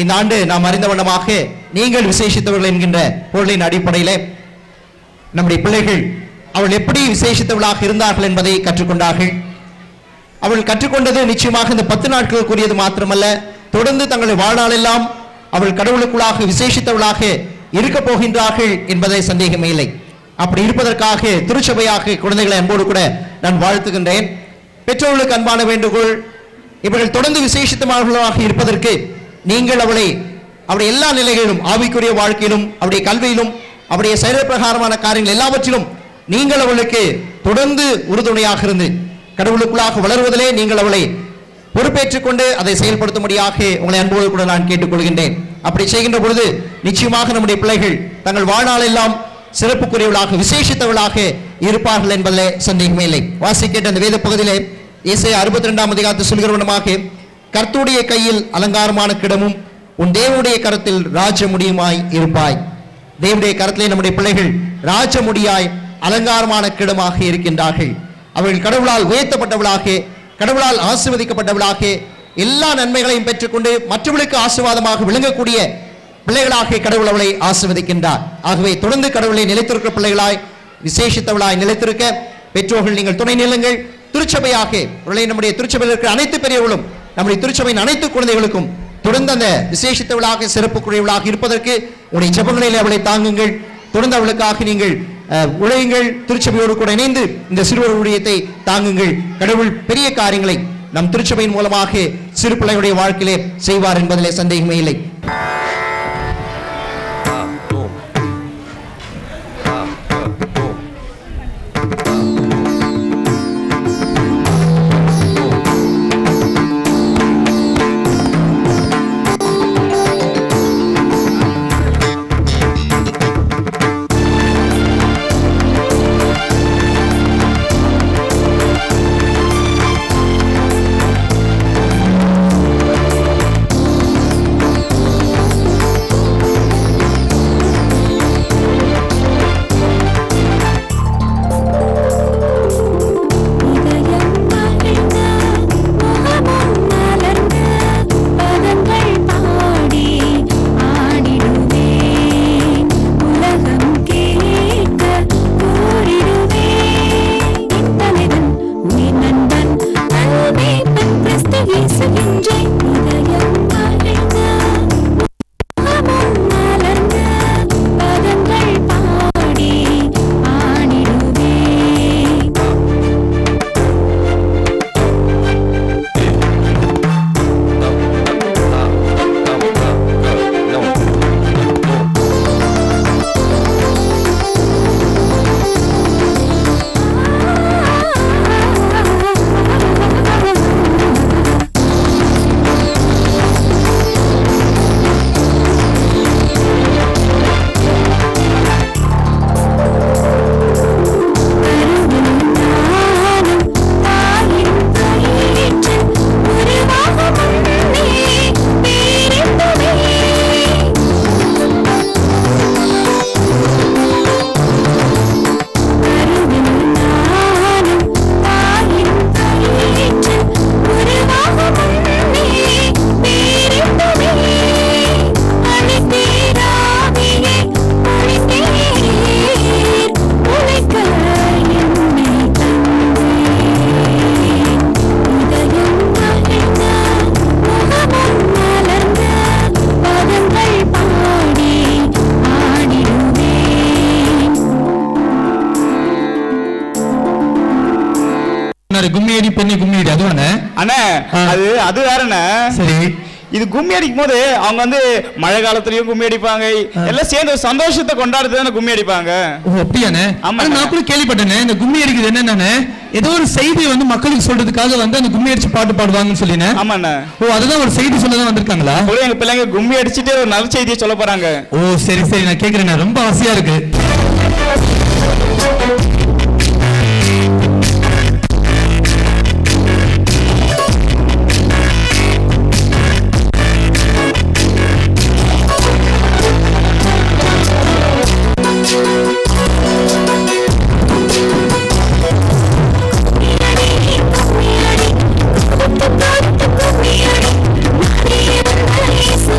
இந்த ஆண்டு நாம் அறிந்த வண்ணமாக நீங்கள் விசேஷித்தவர்கள் என்கின்ற பொருளின் அடிப்படையிலே நம்முடைய பிள்ளைகள் அவள் எப்படி விசேஷித்தவளாக இருந்தார்கள் என்பதை கற்றுக்கொண்டார்கள். அவள் கற்றுக்கொண்டது நிச்சயமாக இந்த 10 நாட்களுக்குரியது மாத்திரமல்ல, தொடர்ந்து தங்கள் வாழ்நாளெல்லாம் அவள் கடவுளுக்குள்ளாக விசேஷித்தவளாக இருக்க போகின்றார்கள் என்பதை சந்தேகமே இல்லை. அப்படி இருப்பதற்காக திருச்சபையாக குழந்தைகளை அன்போடு கூட நான் வாழ்த்துகின்றேன். பெற்றோர்களுக்கு அன்பான வேண்டுகோள், இவர்கள் தொடர்ந்து விசேஷித்தவர்களாக இருப்பதற்கு நீங்கள் அவருடைய எல்லா நிலைகளிலும், ஆவிக்குரிய வாழ்க்கையிலும், அவருடைய கல்வியிலும், அவருடைய செயல் பிரகாரமான காரியங்கள் எல்லாவற்றிலும் நீங்கள் அவளுக்கு தொடர்ந்து உறுதுணையாக இருந்து கடவுளுக்குள்ளாக வளருவதிலே நீங்கள் அவளை பொறுப்பேற்றுக் கொண்டு அதை செயல்படுத்தும்படியாக உங்களை அன்போடு கூட நான் கேட்டுக்கொள்கின்றேன். அப்படி செய்கின்ற பொழுது நிச்சயமாக நம்முடைய பிள்ளைகள் தங்கள் வாழ்நாளெல்லாம் சிறப்புக்குரியவளாக விசேஷித்தவளாக இருப்பார்கள் என்பதிலே சந்தேகமே இல்லை. வாசிக்கின்ற அந்த வேத பகுதியிலே ஏசாயா 62ஆம் அதிகாரத்தை சொல்கிற விதமாக, கர்த்தருடைய கையில் அலங்காரமான கிடமும் உன் தேவனுடைய கரத்தில் ராஜ முடியுமாய் இருப்பாய். தேவனுடைய கரத்திலே நம்முடைய பிள்ளைகள் ராஜ முடியாய் அலங்காரமான கிடமாக இருக்கின்றார்கள். அவர்கள் கடவுளால் உயர்த்தப்பட்டவளாக, கடவுளால் ஆசீர்வதிக்கப்பட்டவளாக, எல்லா நன்மைகளையும் பெற்றுக்கொண்டு மற்றவர்களுக்கு ஆசீர்வாதமாக விளங்கக்கூடிய பிள்ளைகளாக கடவுள் அவளை ஆசீர்வதிக்கின்றார். ஆகவே தொடர்ந்து கடவுளை நிலைத்திருக்கிற பிள்ளைகளாய் விசேஷித்தவளாய் நிலைத்திருக்க பெற்றோர்கள் நீங்கள் துணை நில்லுங்கள். திருச்சபையாக நம்முடைய திருச்சபையில் இருக்கிற அனைத்து பெரியவர்களும் நம்முடைய திருச்சபையின் அனைத்து குழந்தைகளுக்கும் தொடர்ந்து அந்த விசேஷித்தவளாக சிறப்புக்குரியவளாக இருப்பதற்கு உங்களுடைய ஜெபங்களில் அவளை தாங்குங்கள். தொடர்ந்து அவளுக்காக நீங்கள் உழையுங்கள். திருச்சபையோடு கூட இணைந்து இந்த சிறுவர் ஊழியத்தை தாங்குங்கள். கடவுள் பெரிய காரியங்களை நம் திருச்சபையின் மூலமாக சிறு பிள்ளைகளுடைய வாழ்க்கையிலே செய்வார் என்பதிலே சந்தேகமே இல்லை. கும்மியடி பெண்ணை கும்மியடி அதுவானே அண்ணா? அது வேறண்ணே. சரி, இது கும்மி அடிக்கும் போது அவங்க வந்து மழை காலத்துலயும் கும்மி அடிப்பாங்க, எல்லாம் சேர்ந்து ஒரு சந்தோஷத்தை கொண்டாடுறது கும்மி அடிப்பாங்க. ஓ அப்படியானே? ஆமா, நான் கூட கேள்விப்பட்டேன். இந்த கும்மி அடிக்கிறது என்னன்னு ஏதோ ஒரு செய்தி வந்து மக்களுக்கு சொல்றதுக்காக வந்து அந்த கும்மி அடிச்சு பாட்டு பாடுவாங்கன்னு சொல்லினேன். ஆமாண்ணா. ஓ அதுதான் ஒரு செய்தி சொல்லதான் வந்திருக்காங்களா? எங்க பிள்ளைங்க கும்மி அடிச்சுட்டு ஒரு நல்ல செய்தியை சொல்ல போறாங்க. ஓ சரி சரி, நான் கேக்குறேன், ரொம்ப ஆசையா இருக்கு.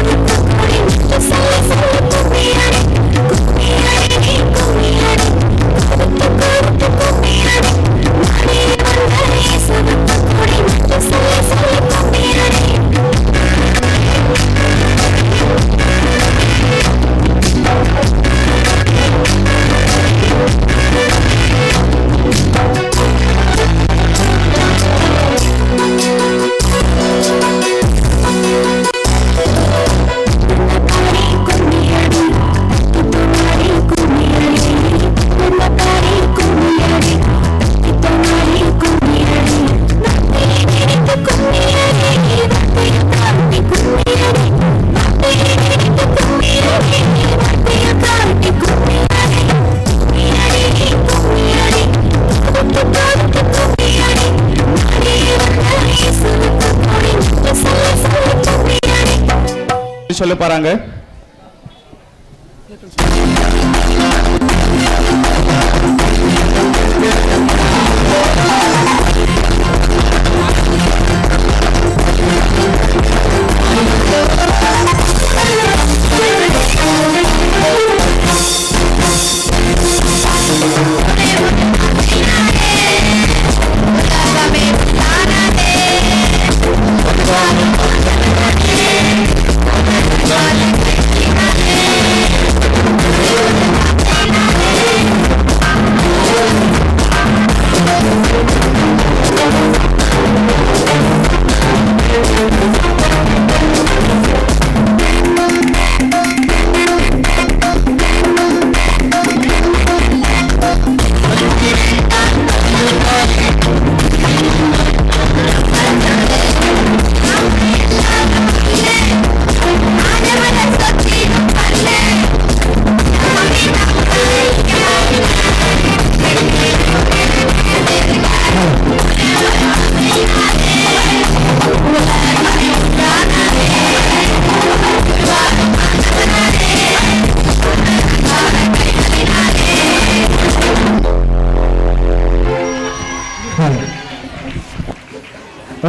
Yes. சொல்ல போறாங்க.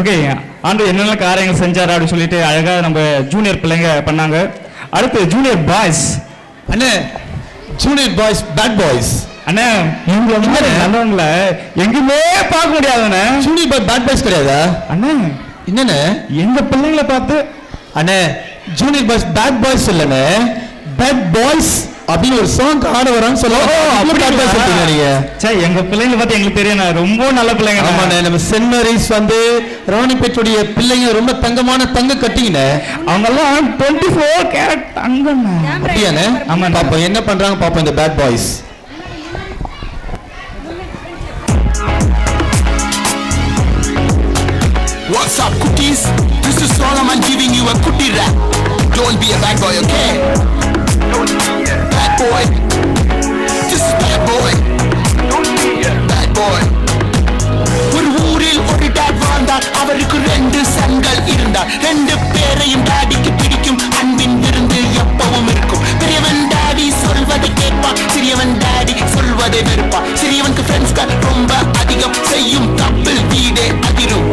ஓகே, ஆண்டு என்னென்ன காரியங்கள் செஞ்சாரு அப்படின்னு சொல்லிட்டு அழகா நம்ம ஜூனியர் பிள்ளைங்க பண்ணாங்க. அடுத்து ஜூனியர் பாய்ஸ். அண்ணே, ஜூனியர் பாய்ஸ் பேட் பாய்ஸ். அண்ணே, இவங்க நல்லவங்கள எங்குமே பார்க்க முடியாதுண்ணே. ஜூனியர் பாய் பேட் பாய்ஸ் கிடையாதா? அண்ணே என்னண்ணே, எங்க பிள்ளைங்களை பார்த்து அண்ணே ஜூனியர் பாய்ஸ் பேட் பாய்ஸ் இல்லண்ணே, பேட் பாய்ஸ் அப்படின்னு ஒரு சாங் ஆட வரான்னு சொல்லுவாங்க. எங்க பிள்ளைங்க பார்த்து எங்களுக்கு தெரியும், ரொம்ப நல்ல பிள்ளைங்க. ஆமாண்ணே, நம்ம சென்ட் மேரிஸ் வந்து ராணிப்பேட்டுடைய பிள்ளைங்க ரொம்ப தங்கமான தங்க கட்டிங்கண்ணே. அவங்க எல்லாம் 24 கேரட் தங்கண்ணே. அப்படியாண்ணே? ஆமா, பாப்போம் என்ன பண்றாங்க பாப்போம் இந்த bad boys. What's up, cookies? This is Solomon giving you a cookie rap. Don't be a bad boy, okay? Don't be a bad boy. This is bad boy. Don't be a bad boy. ஒரு ஊரில் ஒரு dot வாழ்ந்தார். அவருக்கு 2 சன்கள் இருந்தார். 2 பேரையும் டாடிக்கு பிடிக்கும். அன்பின் விருந்து எப்பவும் இருக்கும். பெரியவன் டாடி சொல்வதை கேட்பான், சிறியவன் டாடி சொல்வதை வெறுப்பான். சிறியவனுக்கு ஃப்ரெண்ட்ஸ்கள் ரொம்ப அதிகம், செய்யும் தப்பில் வீடே அதிரும்.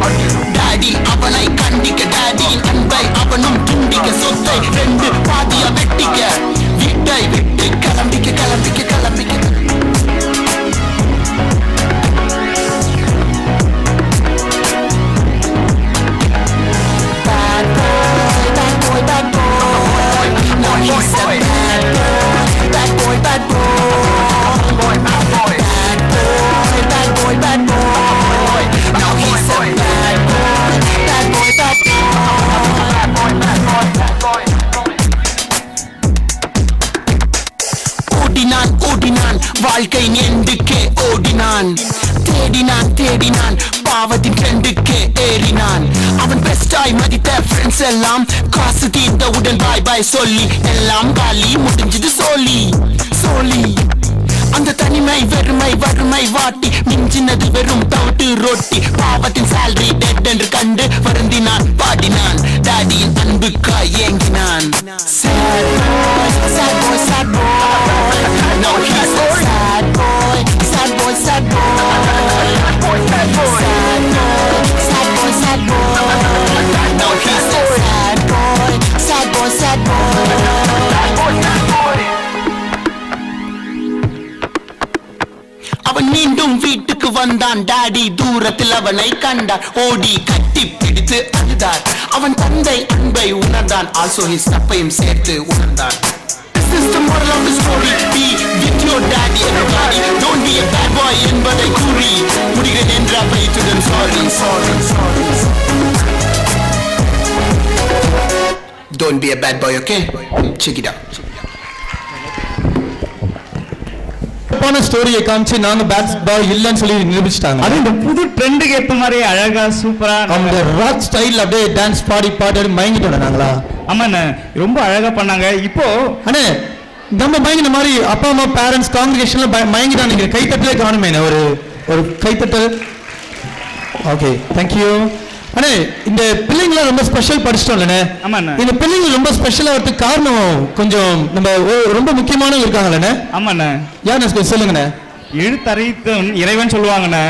டாடி அவனை கண்டிக்க, டாடியின் அன்பை அவனும் துண்டிக்க, சொத்தை 2 பாதியா வெட்டிக்க, வீட்டை விட்டு கிளம்பிக்க கிளம்பிக்க கிளம்பிக்க. வாழ்க்கை எண்டுக்கே ஓடினான், தேடினான் தேடினான், பாவத்தின் ட்ரெண்டுக்கே ஏறினான். அவன் பெஸ்டாய் மதித்த ஃப்ரெண்ட்ஸ் எல்லாம் காசு தீர்ந்தவுடன் பாய் பாய் சொல்லி எல்லாம் காலி, முடிஞ்சது சோலி சோலி. அந்த தனிமை வெறுமை வறுமை வாட்டி மிஞ்சினது வெறும் தவிட்டு ரொட்டி. பாவத்தின் சேலரி டெட் என்று கண்டு வருந்தினான், பாடினான், டாடியின் அன்புக்காய் ஏங்கினான். Sad boy, sad boy, sad boy. No, he's a sad boy, sad boy, sad boy. Sad boy, sad boy, sad boy, sad boy. No, he's a sad boy, sad boy, sad boy. Sad boy, sad boy. அவன் மீண்டும் வீட்டுக்கு வந்தான். Daddy தூரத்தில் அவனை கண்டார், ஓடி கட்டி பிடித்து அழுதார். அவன் தந்தை அன்பை உணர்ந்தான், ஆல்சோ ஹிஸ் தப்பையும் சேர்த்து உணர்ந்தான். This is the moral of the story. Be with your daddy everybody. Don't be a bad boy என்பதை கூறி முடிகிறேன் என்ற பைத்துடன் sorry sorry sorry. Don't be a bad boy, okay? Check it out. ஸ்டோரியை காமிச்சு நாங்க bad boy இல்லன்னு சொல்லி நிரூபிச்சிட்டாங்க. அது இந்த புது ட்ரெண்டுக்கு ஏத்த மாதிரி அழகா சூப்பரா அந்த ராக் ஸ்டைல் அப்படியே டான்ஸ் பாடி பாடி மயங்கிட்டோம் நாங்களா. ஆமாண்ணே, ரொம்ப அழகா பண்ணாங்க. இப்போ அண்ணே நம்ம மயங்கின மாதிரி அப்பா அம்மா பேரண்ட்ஸ் காங்கிரிகேஷன்ல மயங்கிட்டாங்க. கைத்தட்டலே காணுமே ஒரு கைத்தட்டல். Okay, thank you. அண்ணே இந்த பிள்ளைங்கள ரொம்ப ஸ்பெஷல் படிச்சிட்டோம்லண்ணே. ஆமாண்ணே. இந்த பிள்ளைங்க ரொம்ப ஸ்பெஷலா வரதுக்கு காரணம் கொஞ்சம் நம்ம ரொம்ப முக்கியமானவங்க இருக்காங்கல்லண்ணே. ஆமாண்ணே. யார் சொல்லுங்கண்ணே. எழுத்து அறிவித்தவன் இறைவன் சொல்லுவாங்கண்ணே.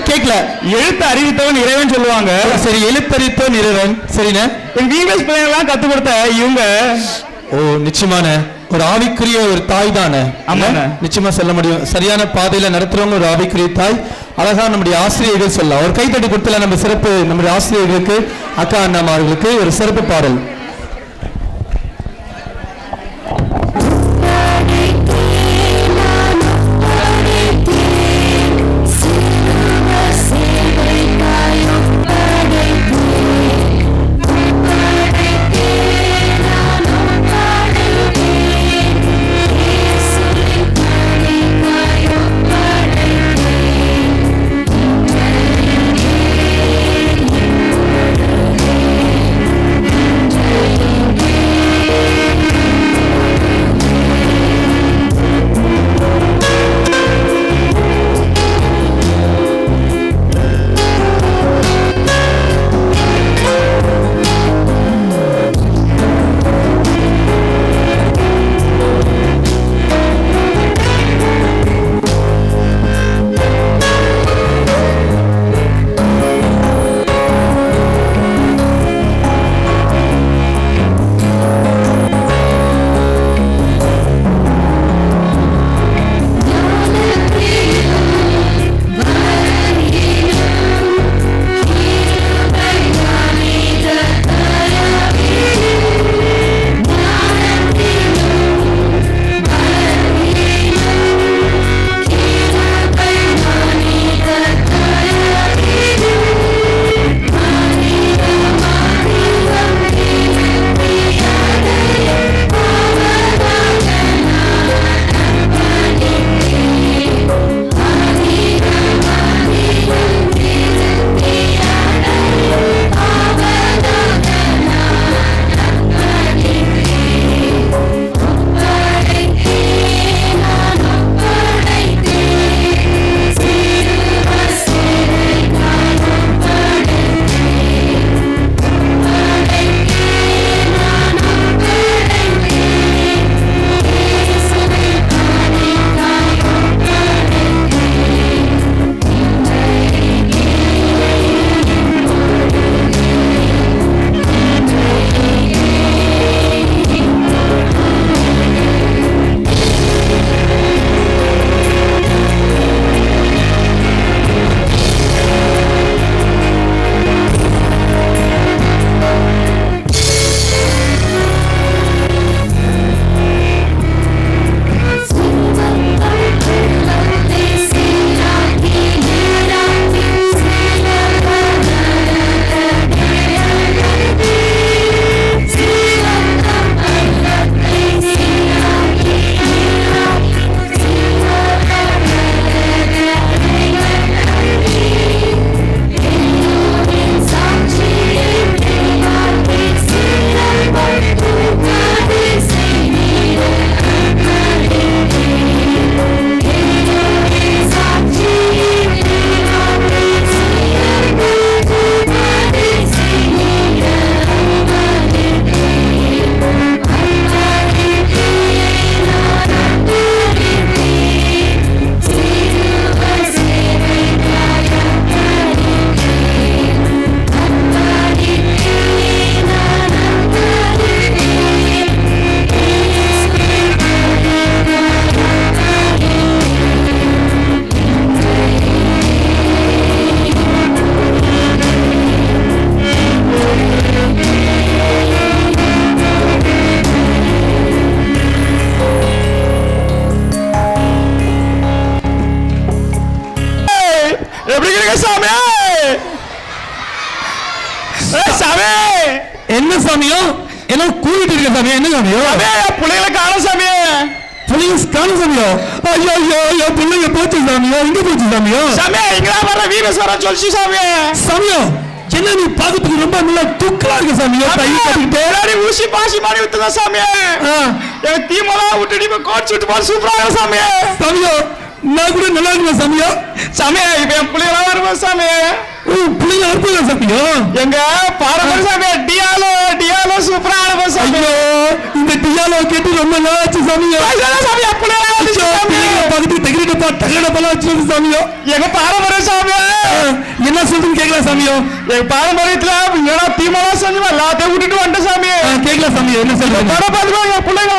கேட்கல. எழுத்து அறிவித்தவன் இறைவன் சொல்லுவாங்க. சரி, எழுத்தறிவித்தவன் இறைவன். சரிண்ணே. வீவஸ் பிள்ளைங்களாம் கத்து கொடுத்த இவங்க நிச்சயமான ஒரு ஆவிக்குரிய ஒரு தாய் தானே. நிச்சயமா சொல்ல முடியும். சரியான பாதையில நடத்துறவங்க ஒரு ஆவிக்குரிய தாய். அழகா நம்முடைய ஆசிரியர்கள் சொல்லலாம். ஒரு கைத்தட்டி கொடுத்தல நம்ம சிறப்பு நம்முடைய ஆசிரியர்களுக்கு, அக்கா அண்ணாமார்களுக்கு ஒரு சிறப்பு பாடல். என்ன சாமியோ? என்ன கூவிட்டு இருக்க சாமியா? என்ன சாமியோ? பிள்ளைகளை காண சாமியே. புலிஸ் காண சாமியோ? ஐயோ ஐயோ ஐயோ, பிள்ளைங்க போச்சு சாமியோ. எங்க போச்சு சாமியோ? சாமியா இங்கடா வர வீரஸ்வரன் சொல்லிச்சு சாமியே. சாமியோ என்ன நீ பாக்கிறதுக்கு ரொம்ப நல்ல தூக்கலா இருக்க சாமியோ. கை கட்டிட்டு ஏறி ஊசி பாசி மாடி விட்டுதா சாமியே. என் தீமலா விட்டு நீ கோட் சுட்டு பால் சூப்பரா சாமியே. சாமியோ நான் கூட நல்லா இருக்கேன் சாமியோ. சாமியே இப்ப என் பிள்ளைகளா வர அனுப்புங்க சாமி. பிள்ளைங்க அனுப்புங்க சாமியோ. எங்க பாரம்பரிய சாமி டியாலோ டியாலோ சூப்பரா அனுப்புங்க சாமி. இந்த டியாலோ கேட்டு ரொம்ப நாளாச்சு சாமியோ. சாமி அப்படியே பகுதி தகிரிடப்பா தகடப்பெல்லாம் வச்சிருந்து சாமியோ. எங்க பாரம்பரிய சாமி என்ன சொல்றதுன்னு கேட்கலாம் சாமியோ. எங்க பாரம்பரியத்துல ஏன்னா தீமாலாம் செஞ்சு எல்லாத்தையும் விட்டுட்டு வந்துட்டேன் சாமி. கேட்கலாம் சாமியோ. என்ன சொல்றீங்க? படம் பார்த்துக்கோங்க பிள்ளைங்க.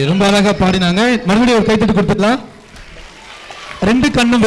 ரொம்ப அழகா பாடினாங்க. மறுபடியும் ஒரு கைத்தட்டு கொடுத்துடலாம். ரெண்டு கண்ணும்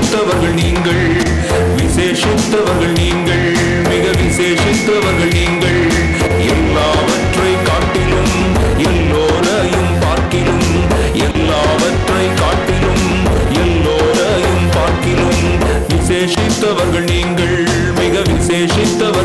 விசேஷித்தவர்கள் நீங்கள், விசேஷித்தவர்கள் நீங்கள், மிக விசேஷித்தவர்கள் நீங்கள். எல்லாவற்றை காட்டிலும் எல்லோரையும் பார்க்கிலும், எல்லாவற்றை காட்டிலும் எல்லோரையும் பார்க்கிலும் விசேஷித்தவர்கள் நீங்கள், மிக விசேஷித்தவர்கள்